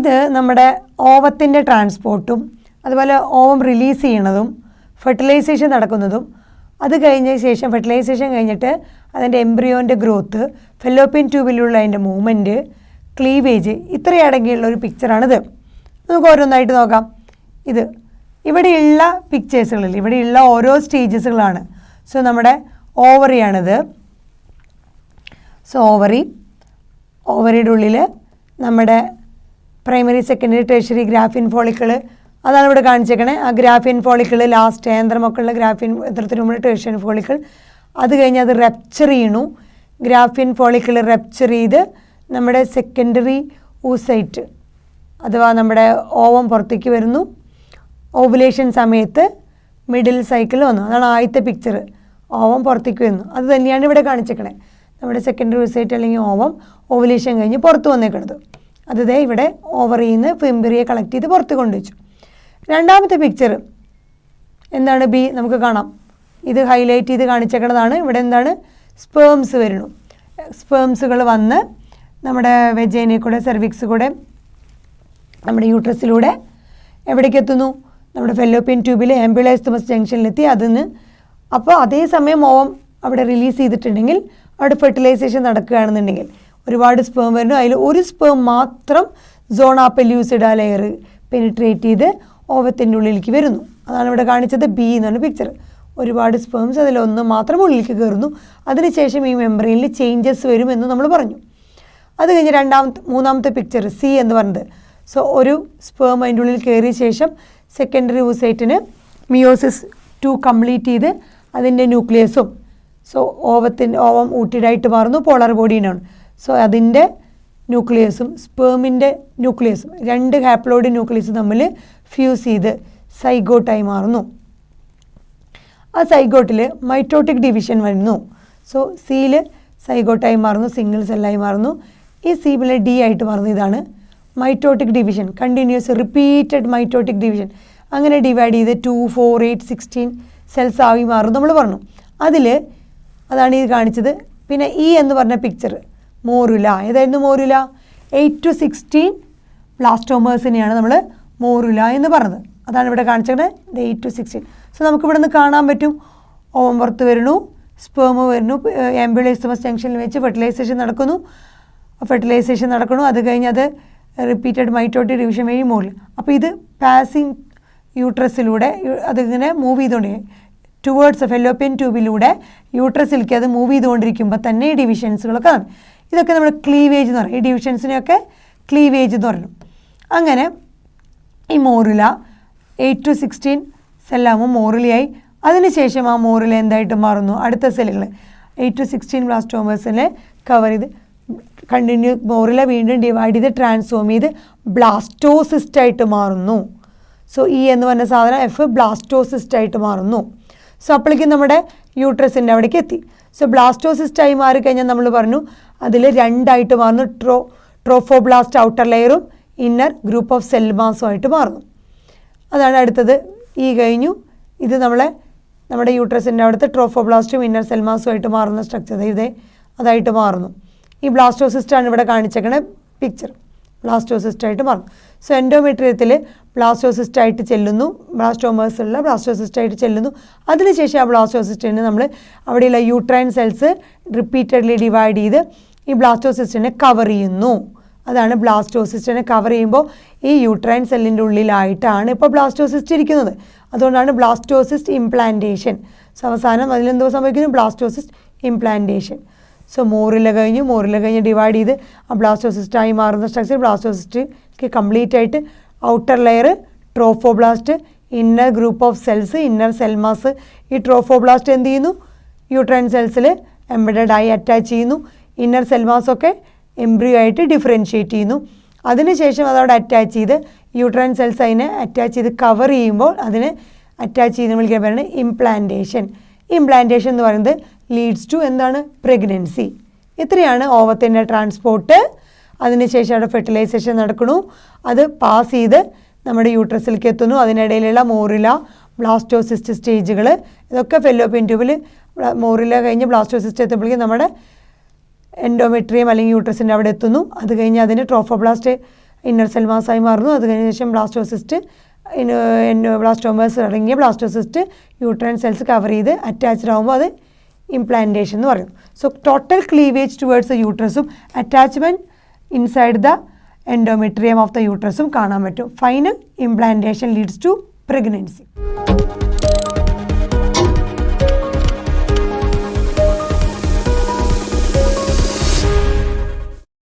ഇത് നമ്മുടെ ഓവത്തിൻ്റെ ട്രാൻസ്പോർട്ടും അതുപോലെ ഓവം റിലീസ് ചെയ്യണതും ഫെർട്ടിലൈസേഷൻ നടക്കുന്നതും അത് കഴിഞ്ഞ ശേഷം ഫെർട്ടിലൈസേഷൻ കഴിഞ്ഞിട്ട് അതിൻ്റെ എംബ്രിയോൻ്റെ ഗ്രോത്ത് ഫെല്ലോപ്പിയൻ ട്യൂബിലുള്ള അതിൻ്റെ മൂവ്മെൻറ്റ് ക്ലീവേജ് ഇത്രയും അടങ്ങിയുള്ള ഒരു പിക്ചറാണിത്. നമുക്ക് ഓരോന്നായിട്ട് നോക്കാം. ഇത് ഇവിടെയുള്ള പിക്ചേഴ്സുകളിൽ ഇവിടെയുള്ള ഓരോ സ്റ്റേജസുകളാണ്. സോ നമ്മുടെ ഓവറിയാണിത്. സോ ഓവറിയുടെ ഉള്ളിൽ നമ്മുടെ primary secondary tertiary graphene follicle അതാണ് ഇവിടെ കാണിച്ചേക്കണേ. ആ ഗ്രാഫിൻ ഫോളിക്കിൾ ലാസ്റ്റ് യന്ത്രമൊക്കെയുള്ള ഗ്രാഫിൻ യന്ത്രത്തിന് മുമ്പ് ടെർഷ്യൻ ഫോളിക്കിൾ. അത് കഴിഞ്ഞ് അത് റപ്ചർ ചെയ്യണു. ഗ്രാഫിൻ ഫോളിക്കിൾ റപ്ചർ ചെയ്ത് നമ്മുടെ സെക്കൻഡറി ഊസൈറ്റ് അഥവാ നമ്മുടെ ഓവം പുറത്തേക്ക് വരുന്നു. ഓവുലേഷൻ സമയത്ത് മിഡിൽ സൈക്കിൾ വന്നു. അതാണ് ആദ്യത്തെ പിക്ചർ. ഓവം പുറത്തേക്ക് വരുന്നു. അത് തന്നെയാണ് ഇവിടെ കാണിച്ചേക്കണേ. നമ്മുടെ സെക്കൻഡറി ഊസൈറ്റ് അല്ലെങ്കിൽ ഓവം ഓവുലേഷൻ കഴിഞ്ഞ് പുറത്ത് വന്നേക്കണത്. അത് ദേ ഇവിടെ ഓവറിയിൽ നിന്ന് ഫിംബറിയെ കളക്ട് ചെയ്ത് പുറത്ത് കൊണ്ടുവച്ചു. രണ്ടാമത്തെ പിക്ചർ എന്താണ്? ബി നമുക്ക് കാണാം. ഇത് ഹൈലൈറ്റ് ചെയ്ത് കാണിച്ചേക്കണതാണ്. ഇവിടെ എന്താണ്? സ്പേംസ് വരുന്നു. സ്പേംസുകൾ വന്ന് നമ്മുടെ വെജൈനയിൽ കൂടെ സെർവിക്സ് കൂടെ നമ്മുടെ യൂട്രസിലൂടെ എവിടേക്ക് എത്തുന്നു? നമ്മുടെ ഫെല്ലോപ്പിയൻ ട്യൂബിൽ ആംബുലൈസ്തമസ് ജംഗ്ഷനിലെത്തി. അതിന് അപ്പോൾ അതേസമയം ഓവം അവിടെ റിലീസ് ചെയ്തിട്ടുണ്ടെങ്കിൽ അവിടെ ഫെർട്ടിലൈസേഷൻ നടക്കുകയാണെന്നുണ്ടെങ്കിൽ ഒരുപാട് സ്പേം വരുന്നു. അതിൽ ഒരു സ്പേം മാത്രം സോണ പെല്യൂസിഡ ലെയർ പെനിട്രേറ്റ് ചെയ്ത് ഓവത്തിൻ്റെ ഉള്ളിലേക്ക് വരുന്നു. അതാണ് ഇവിടെ കാണിച്ചത്. ബി എന്നാണ് പിക്ചർ. ഒരുപാട് സ്പേംസ് അതിലൊന്ന് മാത്രം ഉള്ളിലേക്ക് കയറുന്നു. അതിനുശേഷം ഈ മെമ്പറിയിൽ ചേഞ്ചസ് വരുമെന്ന് നമ്മൾ പറഞ്ഞു. അത് കഴിഞ്ഞ് മൂന്നാമത്തെ പിക്ചർ സി എന്ന് പറഞ്ഞത്. സോ ഒരു സ്പേം അതിൻ്റെ ഉള്ളിൽ കയറിയ ശേഷം സെക്കൻഡറി ഊസൈറ്റിന് മിയോസിസ് 2 കംപ്ലീറ്റ് ചെയ്ത് അതിൻ്റെ ന്യൂക്ലിയസും സോ ഓവം ഊട്ടിഡായിട്ട് മാറുന്നു. പോളർ ബോഡീനാണ്. സോ അതിൻ്റെ ന്യൂക്ലിയസും സ്പേമിൻ്റെ ന്യൂക്ലിയസും 2 ഹാപ്ലോയിഡ് ന്യൂക്ലിയസ് തമ്മിൽ ഫ്യൂസ് ചെയ്ത് സൈഗോട്ടായി മാറുന്നു. ആ സൈഗോട്ടിൽ മൈറ്റോട്ടിക് ഡിവിഷൻ വരുന്നു. സോ സിയിൽ സൈഗോട്ടായി മാറുന്നു, സിംഗിൾ സെല്ലായി മാറുന്നു. ഈ സിയിലെ ഡി ആയിട്ട് മാറുന്നു. ഇതാണ് mitotic division. Continuous repeated mitotic division. അങ്ങനെ ഡിവൈഡ് ചെയ്ത് 2, 4, 8, 16 സെൽസ് ആയി മാറും നമ്മൾ പറഞ്ഞു. അതാണ് ഇത് കാണിച്ചത്. പിന്നെ ഇ എന്ന് പറഞ്ഞ പിക്ചർ മോറുല. ഏതായിരുന്നു മോറുല? 8 to 16 ബ്ലാസ്റ്റോമേഴ്സിനെയാണ് നമ്മൾ മോറുല എന്ന് പറഞ്ഞത്. അതാണ് ഇവിടെ കാണിച്ചത്. 8 to 16. സോ നമുക്കിവിടെ നിന്ന് കാണാൻ പറ്റും. ഓവം പുറത്ത് വരുന്നു, സ്പേം വരുന്നു, ആംബുലൈസ്തമസ് ജംഗ്ഷനിൽ വെച്ച് ഫെർട്ടിലൈസേഷൻ നടക്കുന്നു. അത് കഴിഞ്ഞ് അത് റിപ്പീറ്റഡ് മൈറ്റോട്ടിക് ഡിവിഷൻ വഴി മോറിൽ. അപ്പോൾ ഇത് പാസിങ് യൂട്രസിലൂടെ അതിങ്ങനെ മൂവ് ചെയ്തുകൊണ്ട് ടുവേർഡ്സ് ഫെല്ലോപ്പിയൻ ട്യൂബിലൂടെ യൂട്രസിലേക്ക് അത് മൂവ് ചെയ്തുകൊണ്ടിരിക്കുമ്പോൾ തന്നെ ഈ ഡിവിഷൻസുകളൊക്കെ ആണ്. ഇതൊക്കെ നമ്മൾ ക്ലീവേജ് എന്ന് പറയും. ഈ ഡിവിഷൻസിനെയൊക്കെ ക്ലീവേജ് എന്ന് പറഞ്ഞു. അങ്ങനെ ഈ മോറുല 8 to 16 സെല്ലാകുമ്പോൾ മോറുലയായി. അതിനുശേഷം ആ മോറുല എന്തായിട്ട് മാറുന്നു? അടുത്ത സെല്ലുകൾ 8 to 16 ബ്ലാസ്റ്റോമേഴ്സിനെ കവർ ചെയ്ത് കണ്ടിന്യൂ മോറുല വീണ്ടും ഡിവൈഡ് ചെയ്ത് ട്രാൻസ്ഫോം ചെയ്ത് ബ്ലാസ്റ്റോസിസ്റ്റായിട്ട് മാറുന്നു. സോ ഇ എന്ന് പറഞ്ഞ സാധനം എഫ് ബ്ലാസ്റ്റോസിസ്റ്റായിട്ട് മാറുന്നു. സോ അപ്പോഴേക്കും നമ്മുടെ യൂട്രസിൻ്റെ അവിടേക്ക് എത്തി. സോ ബ്ലാസ്റ്റോസിസ്റ്റായി മാറിക്കഴിഞ്ഞാൽ നമ്മൾ പറഞ്ഞു അതിൽ 2 മാറുന്നു. ട്രോഫോബ്ലാസ്റ്റ് ഔട്ടർ ലെയറും ഇന്നർ ഗ്രൂപ്പ് ഓഫ് സെൽ മാസുമായിട്ട് മാറുന്നു. അതാണ് അടുത്തത്. ഈ കഴിഞ്ഞു. ഇത് നമ്മുടെ യൂട്രസിൻ്റെ അവിടുത്തെ ട്രോഫോബ്ലാസ്റ്റും ഇന്നർ സെൽ മാസുമായിട്ട് മാറുന്ന സ്ട്രക്ചർ അതായിട്ട് മാറുന്നു. ഈ ബ്ലാസ്റ്റോസിസ്റ്റാണ് ഇവിടെ കാണിച്ചേക്കണ പിക്ചർ. ബ്ലാസ്റ്റോസിസ്റ്റായിട്ട് മാറും. സോ എൻഡോമെട്രിയത്തിൽ ബ്ലാസ്റ്റോസിസ്റ്റായിട്ട് ചെല്ലുന്നു. ബ്ലാസ്റ്റോമേഴ്സുള്ള ബ്ലാസ്റ്റോസിസ്റ്റായിട്ട് ചെല്ലുന്നു. അതിനുശേഷം ആ ബ്ലാസ്റ്റോസിസ്റ്റിനെ നമ്മൾ അവിടെയുള്ള യൂട്രൈൻ സെൽസ് റിപ്പീറ്റഡ്ലി ഡിവൈഡ് ചെയ്ത് ഈ ബ്ലാസ്റ്റോസിസ്റ്റിനെ കവർ ചെയ്യുന്നു. അതാണ് ബ്ലാസ്റ്റോസിസ്റ്റിനെ കവർ ചെയ്യുമ്പോൾ ഈ യൂട്രൈൻ സെല്ലിൻ്റെ ഉള്ളിലായിട്ടാണ് ഇപ്പോൾ ബ്ലാസ്റ്റോസിസ്റ്റ് ഇരിക്കുന്നത്. അതുകൊണ്ടാണ് ബ്ലാസ്റ്റോസിസ്റ്റ് ഇംപ്ലാന്റേഷൻ. സോ അവസാനം അതിലെന്തോ സംഭവിക്കുന്നു? Blastocyst implantation. സോ മോറില കഴിഞ്ഞ് ഡിവൈഡ് ചെയ്ത് ആ ബ്ലാസ്റ്റോസിസ്റ്റായി മാറുന്ന സ്ട്രക്ചർ ബ്ലാസ്റ്റോസിസ്റ്റ് കംപ്ലീറ്റ് ആയിട്ട് outer layer trophoblast, inner group of cells, inner cell mass. ഈ ട്രോഫോബ്ലാസ്റ്റ് എന്ത് ചെയ്യുന്നു? യൂട്രൈൻ സെൽസിൽ എംബഡഡ് ആയി അറ്റാച്ച് ചെയ്യുന്നു. ഇന്നർ സെൽ മാസൊക്കെ എംബ്രിയോ ആയിട്ട് ഡിഫറൻഷ്യേറ്റ് ചെയ്യുന്നു. അതിനുശേഷം അതവിടെ അറ്റാച്ച് ചെയ്ത് യൂട്രൈൻ സെൽസ് അതിനെ അറ്റാച്ച് ചെയ്ത് കവർ ചെയ്യുമ്പോൾ അതിനെ അറ്റാച്ച് ചെയ്യുന്ന വിളിക്കാൻ പറയുന്നത് ഇംപ്ലാന്റേഷൻ. ഇംപ്ലാന്റേഷൻ എന്ന് പറയുന്നത് ലീഡ്സ് ടു എന്താണ്? പ്രഗ്നൻസി. ഇത്രയാണ് ഓവത്തിൻ്റെ ട്രാൻസ്പോർട്ട്. അതിനുശേഷം അവിടെ ഫെർട്ടിലൈസേഷൻ നടക്കുന്നു. അത് പാസ് ചെയ്ത് നമ്മുടെ യൂട്രസിലേക്ക് എത്തുന്നു. അതിനിടയിലുള്ള മോറില, ബ്ലാസ്റ്റോസിസ്റ്റ് സ്റ്റേജുകൾ ഇതൊക്കെ ഫെല്ലോപ്പിയൻ ട്യൂബിൽ മോറില കഴിഞ്ഞ് ബ്ലാസ്റ്റോസിസ്റ്റ് എത്തുമ്പോഴേക്കും നമ്മുടെ എൻഡോമെട്രിയം അല്ലെങ്കിൽ യൂട്രസിൻ്റെ അവിടെ എത്തുന്നു. അത് കഴിഞ്ഞ് അതിന് ട്രോഫോബ്ലാസ്റ്റ് ഇന്നർ സെൽ മാസായി മാറുന്നു. അത് കഴിഞ്ഞ ശേഷം ബ്ലാസ്റ്റോസിസ്റ്റ് ബ്ലാസ്റ്റോമേഴ്സ് അടങ്ങിയ ബ്ലാസ്റ്റോസിസ്റ്റ് യൂട്രൈൻ സെൽസ് കവർ ചെയ്ത് അറ്റാച്ച്ഡ് ആകുമ്പോൾ അത് ഇംപ്ലാന്റേഷൻ എന്ന് പറയും. So total cleavage towards the യൂട്രസും attachment inside the endometrium of the യൂട്രസും കാണാൻ പറ്റും. Final implantation leads to pregnancy.